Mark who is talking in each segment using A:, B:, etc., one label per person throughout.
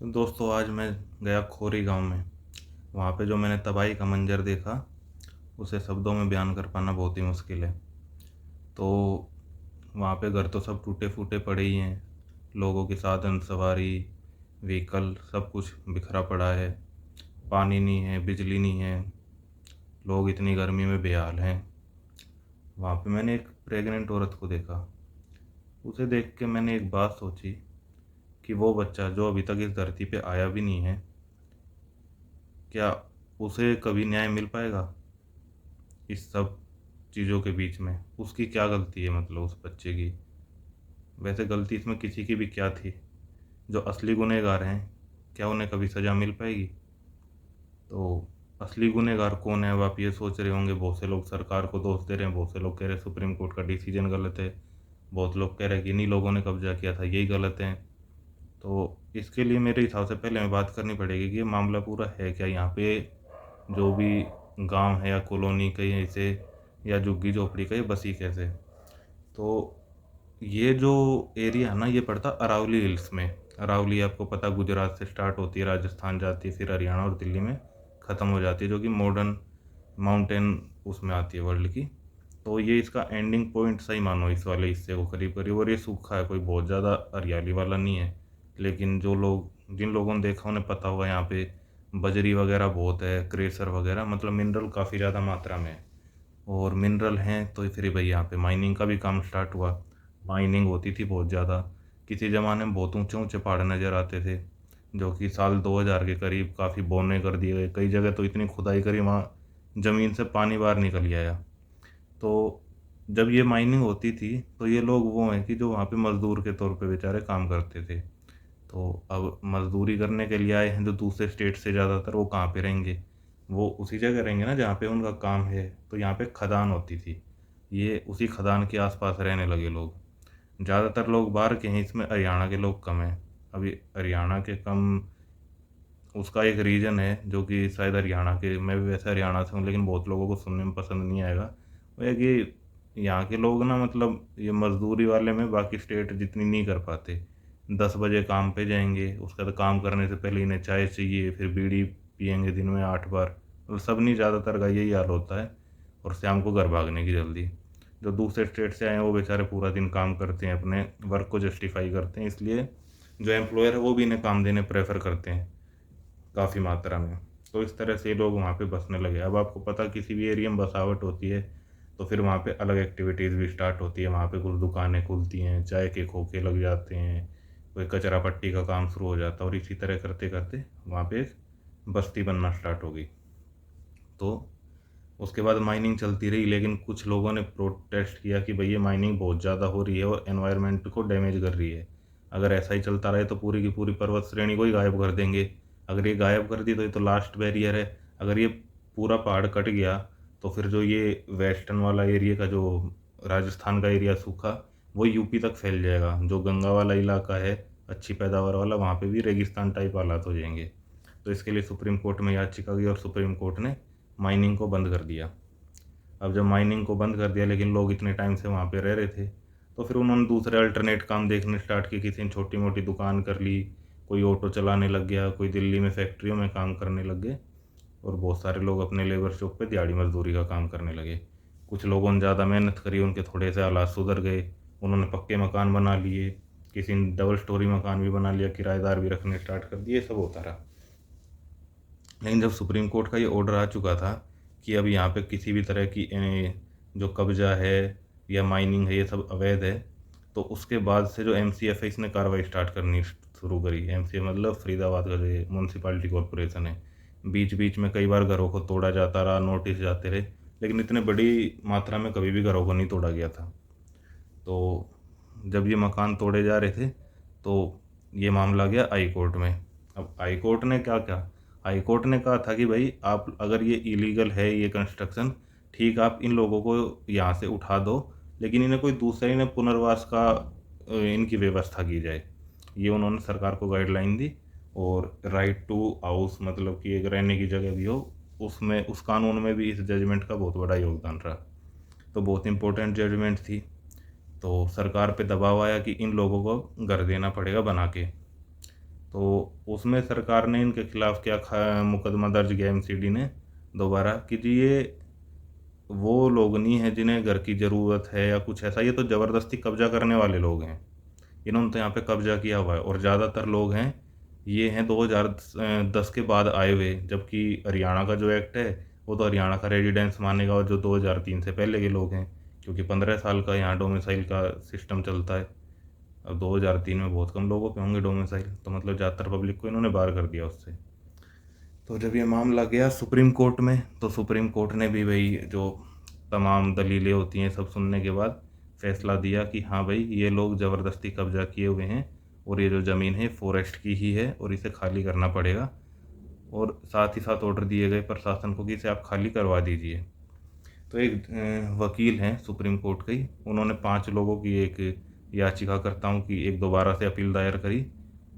A: तो दोस्तों आज मैं गया खोरी गांव में। वहाँ पे जो मैंने तबाही का मंजर देखा उसे शब्दों में बयान कर पाना बहुत ही मुश्किल है। तो वहाँ पे घर तो सब टूटे फूटे पड़े ही हैं। लोगों की साधन सवारी व्हीकल सब कुछ बिखरा पड़ा है। पानी नहीं है, बिजली नहीं है। लोग इतनी गर्मी में बेहाल हैं। वहाँ पे मैंने एक प्रेग्नेंट औरत को देखा। उसे देख के मैंने एक बात सोची कि वो बच्चा जो अभी तक इस धरती पे आया भी नहीं है, क्या उसे कभी न्याय मिल पाएगा इस सब चीज़ों के बीच में? उसकी क्या गलती है, मतलब उस बच्चे की? वैसे गलती इसमें किसी की भी क्या थी? जो असली गुनहगार हैं, क्या उन्हें कभी सज़ा मिल पाएगी? तो असली गुनहगार कौन है, अब आप ये सोच रहे होंगे। बहुत से लोग सरकार को दोष दे रहे हैं, बहुत से लोग कह रहे हैं सुप्रीम कोर्ट का डिसीजन गलत है, बहुत लोग कह रहे हैं कि इन्हीं लोगों ने कब्जा किया था, यही गलत है। तो इसके लिए मेरे हिसाब से पहले हमें बात करनी पड़ेगी कि ये मामला पूरा है क्या यहाँ पे। जो भी गांव है या कॉलोनी कहीं ऐसे या झुग्गी झोपड़ी का, ये बसी कैसे? तो ये जो एरिया है ना, ये पड़ता अरावली हिल्स में। अरावली आपको पता गुजरात से स्टार्ट होती है, राजस्थान जाती है, फिर हरियाणा और दिल्ली में ख़त्म हो जाती है, जो कि मॉडर्न माउंटेन उसमें आती है वर्ल्ड की। तो ये इसका एंडिंग पॉइंट सही मानो इस वाले हिस्से को करीब करीब। और ये सूखा है, कोई बहुत ज़्यादा हरियाली वाला नहीं है। लेकिन जिन लोगों ने देखा उन्हें पता होगा यहाँ पे बजरी वगैरह बहुत है, क्रेसर वगैरह, मतलब मिनरल काफ़ी ज़्यादा मात्रा में है। और मिनरल हैं तो फिर भाई यहाँ पे माइनिंग का भी काम स्टार्ट हुआ। माइनिंग होती थी बहुत ज़्यादा। किसी ज़माने में बहुत ऊंचे ऊंचे पहाड़ नज़र आते थे, जो कि साल 2000 के करीब काफ़ी बौने कर दिए गए। कई जगह तो इतनी खुदाई करी वहाँ ज़मीन से पानी बाहर निकल ही आया। तो जब ये माइनिंग होती थी तो ये लोग वो हैं कि जो वहाँ पे मज़दूर के तौर पे बेचारे काम करते थे। तो अब मज़दूरी करने के लिए आए हैं जो दूसरे स्टेट से, ज़्यादातर वो कहाँ पे रहेंगे? वो उसी जगह रहेंगे ना जहाँ पे उनका काम है। तो यहाँ पे खदान होती थी, ये उसी खदान के आसपास रहने लगे लोग। ज़्यादातर लोग बाहर के हैं, इसमें हरियाणा के लोग कम हैं। अभी हरियाणा के कम, उसका एक रीज़न है जो कि शायद हरियाणा के, मैं भी वैसे हरियाणा से हूँ लेकिन बहुत लोगों को सुनने में पसंद नहीं आएगा। वो है कि यहाँ के लोग ना, मतलब ये मज़दूरी वाले में बाकी स्टेट जितनी नहीं कर पाते। 10 बजे काम पे जाएंगे, उसका तो काम करने से पहले इन्हें चाय चाहिए, फिर बीड़ी पियेंगे दिन में 8 बार। मतलब सब नहीं, ज़्यादातर का यही हाल होता है। और शाम को घर भागने की जल्दी। जो दूसरे स्टेट से आए हैं वो बेचारे पूरा दिन काम करते हैं, अपने वर्क को जस्टिफाई करते हैं, इसलिए जो एम्प्लॉयर है वो भी इन्हें काम देने प्रेफर करते हैं काफ़ी मात्रा में। तो इस तरह से लोग वहाँ पे बसने लगे। अब आपको पता किसी भी एरिया में बसावट होती है तो फिर वहाँ पे अलग एक्टिविटीज़ भी स्टार्ट होती है। वहाँ पे कुछ दुकानें खुलती हैं, चाय के खोखे लग जाते हैं, कोई कचरा पट्टी का काम शुरू हो जाता है, और इसी तरह करते करते वहाँ पे एक बस्ती बनना स्टार्ट हो गई। तो उसके बाद माइनिंग चलती रही, लेकिन कुछ लोगों ने प्रोटेस्ट किया कि भाई ये माइनिंग बहुत ज़्यादा हो रही है और एनवायरनमेंट को डैमेज कर रही है। अगर ऐसा ही चलता रहे तो पूरी की पूरी पर्वत श्रेणी को ही गायब कर देंगे। अगर ये गायब कर दी तो ये तो लास्ट बैरियर है। अगर ये पूरा पहाड़ कट गया तो फिर जो ये वेस्टर्न वाला एरिया का, जो राजस्थान का एरिया सूखा, वो यूपी तक फैल जाएगा। जो गंगा वाला इलाका है अच्छी पैदावार वाला, वहाँ पे भी रेगिस्तान टाइप हालात हो जाएंगे। तो इसके लिए सुप्रीम कोर्ट में याचिका गई और सुप्रीम कोर्ट ने माइनिंग को बंद कर दिया। अब जब माइनिंग को बंद कर दिया, लेकिन लोग इतने टाइम से वहाँ पे रह रहे थे, तो फिर उन्होंने दूसरे अल्टरनेट काम देखने स्टार्ट किए। किसी ने छोटी मोटी दुकान कर ली, कोई ऑटो चलाने लग गया, कोई दिल्ली में फैक्ट्रियों में काम करने लग गए, और बहुत सारे लोग अपने लेबर शॉप पे दिहाड़ी मजदूरी का काम करने लगे। कुछ लोगों ने ज़्यादा मेहनत करी, उनके थोड़े से हालात सुधर गए, उन्होंने पक्के मकान बना लिए, किसी ने डबल स्टोरी मकान भी बना लिया, किराएदार भी रखने स्टार्ट कर दिए, सब होता रहा। लेकिन जब सुप्रीम कोर्ट का ये ऑर्डर आ चुका था कि अब यहाँ पे किसी भी तरह की जो कब्जा है या माइनिंग है ये सब अवैध है, तो उसके बाद से जो एमसीएफ है इसने कार्रवाई स्टार्ट करनी शुरू करी। एमसीएफ मतलब फरीदाबाद का जो म्यूनसिपालिटी कॉरपोरेशन है। बीच बीच में कई बार घरों को तोड़ा जाता रहा, नोटिस जाते रहे, लेकिन इतने बड़ी मात्रा में कभी भी घरों को नहीं तोड़ा गया था। तो जब ये मकान तोड़े जा रहे थे तो ये मामला गया हाई कोर्ट में। अब हाई कोर्ट ने क्या कहा? हाई कोर्ट ने कहा था कि भाई आप, अगर ये इलीगल है ये कंस्ट्रक्शन, ठीक, आप इन लोगों को यहाँ से उठा दो, लेकिन इन्हें कोई दूसरा, इन्हें पुनर्वास का इनकी व्यवस्था की जाए। ये उन्होंने सरकार को गाइडलाइन दी। और राइट टू हाउस, मतलब कि एक रहने की जगह भी हो, उसमें उस कानून में भी इस जजमेंट का बहुत बड़ा योगदान रहा। तो बहुत इंपॉर्टेंट जजमेंट थी। तो सरकार पे दबाव आया कि इन लोगों को घर देना पड़ेगा बना के। तो उसमें सरकार ने इनके खिलाफ क्या मुकदमा दर्ज किया एमसीडी ने दोबारा कि जी ये वो लोग नहीं है जिन्हें घर की ज़रूरत है या कुछ ऐसा, ये तो ज़बरदस्ती कब्जा करने वाले लोग हैं, इन्होंने तो यहाँ पे कब्जा किया हुआ है। और ज़्यादातर लोग हैं ये हैं 2010 के बाद आए हुए, जबकि हरियाणा का जो एक्ट है वो तो हरियाणा का रेजिडेंस मानेगा, और जो 2003 से पहले के लोग हैं, क्योंकि 15 साल का यहाँ डोमिसाइल का सिस्टम चलता है। अब 2003 में बहुत कम लोगों पे होंगे डोमिसाइल, तो मतलब ज़्यादातर पब्लिक को इन्होंने बाहर कर दिया उससे। तो जब ये मामला गया सुप्रीम कोर्ट में, तो सुप्रीम कोर्ट ने भी भाई जो तमाम दलीलें होती हैं सब सुनने के बाद फैसला दिया कि हाँ भाई ये लोग ज़बरदस्ती कब्जा किए हुए हैं, और ये जो ज़मीन है फॉरेस्ट की ही है और इसे खाली करना पड़ेगा। और साथ ही साथ ऑर्डर दिए गए प्रशासन को कि इसे आप खाली करवा दीजिए। तो एक वकील हैं सुप्रीम कोर्ट के ही, उन्होंने 5 लोगों की एक याचिकाकर्ताओं की एक दोबारा से अपील दायर करी,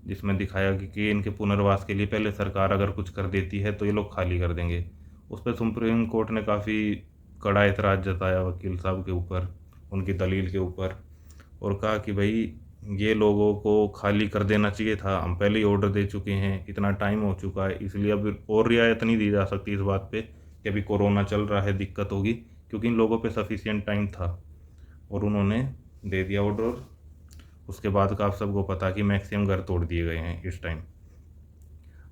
A: जिसमें दिखाया कि इनके पुनर्वास के लिए पहले सरकार अगर कुछ कर देती है तो ये लोग खाली कर देंगे। उस पर सुप्रीम कोर्ट ने काफ़ी कड़ा एतराज़ जताया वकील साहब के ऊपर, उनकी दलील के ऊपर, और कहा कि भाई ये लोगों को खाली कर देना चाहिए था, हम पहले ही ऑर्डर दे चुके हैं, इतना टाइम हो चुका है, इसलिए अब और रियायत नहीं दी जा सकती इस बात पे कि अभी कोरोना चल रहा है दिक्कत होगी, क्योंकि इन लोगों पे सफिशिएंट टाइम था। और उन्होंने दे दिया ऑर्डर। उसके बाद का आप सबको पता कि मैक्सिमम घर तोड़ दिए गए हैं इस टाइम।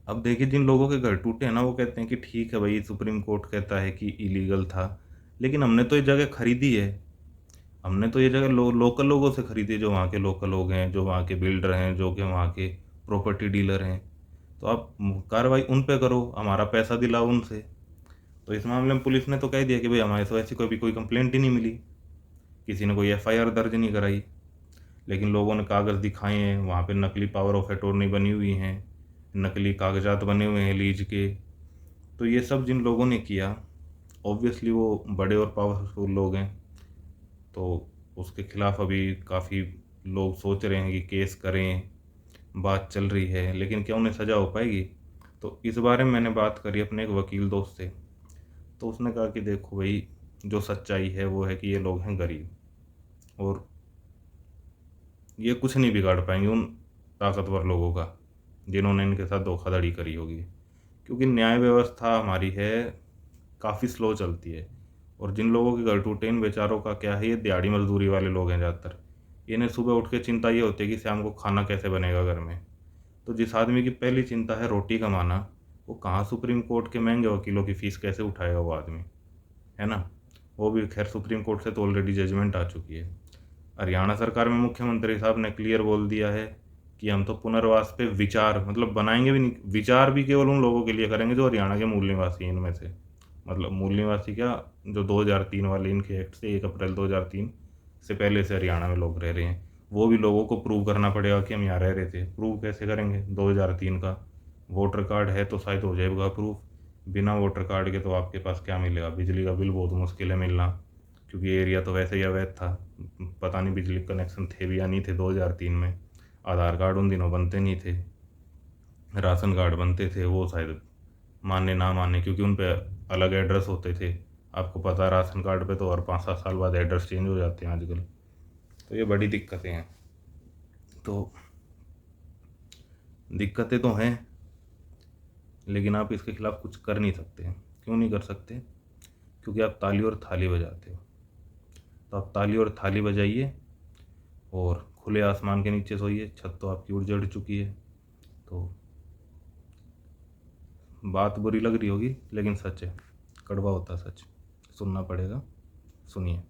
A: अब देखिए जिन लोगों के घर टूटे हैं ना, वो कहते हैं कि ठीक है भाई सुप्रीम कोर्ट कहता है कि इलीगल था, लेकिन हमने तो ये जगह खरीदी है, हमने तो ये जगह लोकल लोगों से खरीदी है, जो वहाँ के लोकल लोग हैं, जो वहाँ के बिल्डर हैं, जो कि वहाँ के प्रॉपर्टी डीलर हैं। तो आप कार्रवाई उन पे करो, हमारा पैसा दिलाओ उनसे। तो इस मामले में पुलिस ने तो कह दिया कि भाई हमारे से ऐसी कोई कंप्लेंट ही नहीं मिली, किसी ने कोई एफआईआर दर्ज नहीं कराई। लेकिन लोगों ने कागज़ दिखाए हैं, वहाँ पे नकली पावर ऑफ अटॉर्नी बनी हुई हैं, नकली कागजात बने हुए हैं लीज के। तो ये सब जिन लोगों ने किया, ऑब्वियसली वो बड़े और पावरफुल लोग हैं, तो उसके खिलाफ अभी काफ़ी लोग सोच रहे हैं कि केस करें, बात चल रही है, लेकिन क्या उन्हें सज़ा हो पाएगी? तो इस बारे में मैंने बात करी अपने एक वकील दोस्त से, तो उसने कहा कि देखो भाई जो सच्चाई है वो है कि ये लोग हैं गरीब, और ये कुछ नहीं बिगाड़ पाएंगे उन ताकतवर लोगों का जिन्होंने इनके साथ धोखाधड़ी करी होगी, क्योंकि न्याय व्यवस्था हमारी है काफ़ी स्लो चलती है। और जिन लोगों के घर टूटे इन बेचारों का क्या है, ये दिहाड़ी मजदूरी वाले लोग हैं ज़्यादातर। इन्हें सुबह उठ के चिंता ये होती है कि शाम को खाना कैसे बनेगा घर में। तो जिस आदमी की पहली चिंता है रोटी कमाना, वो कहाँ सुप्रीम कोर्ट के महंगे वकीलों की फ़ीस कैसे उठाएगा वो आदमी, है ना। वो भी खैर सुप्रीम कोर्ट से तो ऑलरेडी जजमेंट आ चुकी है। हरियाणा सरकार में मुख्यमंत्री साहब ने क्लियर बोल दिया है कि हम तो पुनर्वास पे विचार मतलब बनाएंगे भी नहीं, विचार भी केवल उन लोगों के लिए करेंगे जो हरियाणा के मूल निवासी हैं इनमें से। मतलब मूल निवासी क्या, जो 2003 वाले इनके एक्ट से 1 अप्रैल 2003 से पहले से हरियाणा में लोग रह रहे हैं, वो भी लोगों को प्रूव करना पड़ेगा कि हम यहाँ रह रहे थे। प्रूव कैसे करेंगे? 2003 का वोटर कार्ड है तो शायद हो जाएगा प्रूफ, बिना वोटर कार्ड के तो आपके पास क्या मिलेगा? बिजली का बिल बहुत मुश्किल है मिलना, क्योंकि एरिया तो वैसे ही अवैध था। पता नहीं बिजली कनेक्शन थे भी या नहीं थे 2003 में। आधार कार्ड उन दिनों बनते नहीं थे, राशन कार्ड बनते थे, वो शायद माने ना माने, क्योंकि उन पे अलग एड्रेस होते थे। आपको पता है राशन कार्ड पे तो हर 5-7 साल बाद एड्रेस चेंज हो जाते हैं आजकल। तो ये बड़ी दिक्कतें हैं। तो दिक्कतें तो हैं, लेकिन आप इसके खिलाफ कुछ कर नहीं सकते हैं। क्यों नहीं कर सकते? क्योंकि आप ताली और थाली बजाते हो। तो आप ताली और थाली बजाइए और खुले आसमान के नीचे सोइए, छत तो आपकी उजड़ चुकी है। तो बात बुरी लग रही होगी लेकिन सच है, कड़वा होता सच, सुनना पड़ेगा, सुनिए।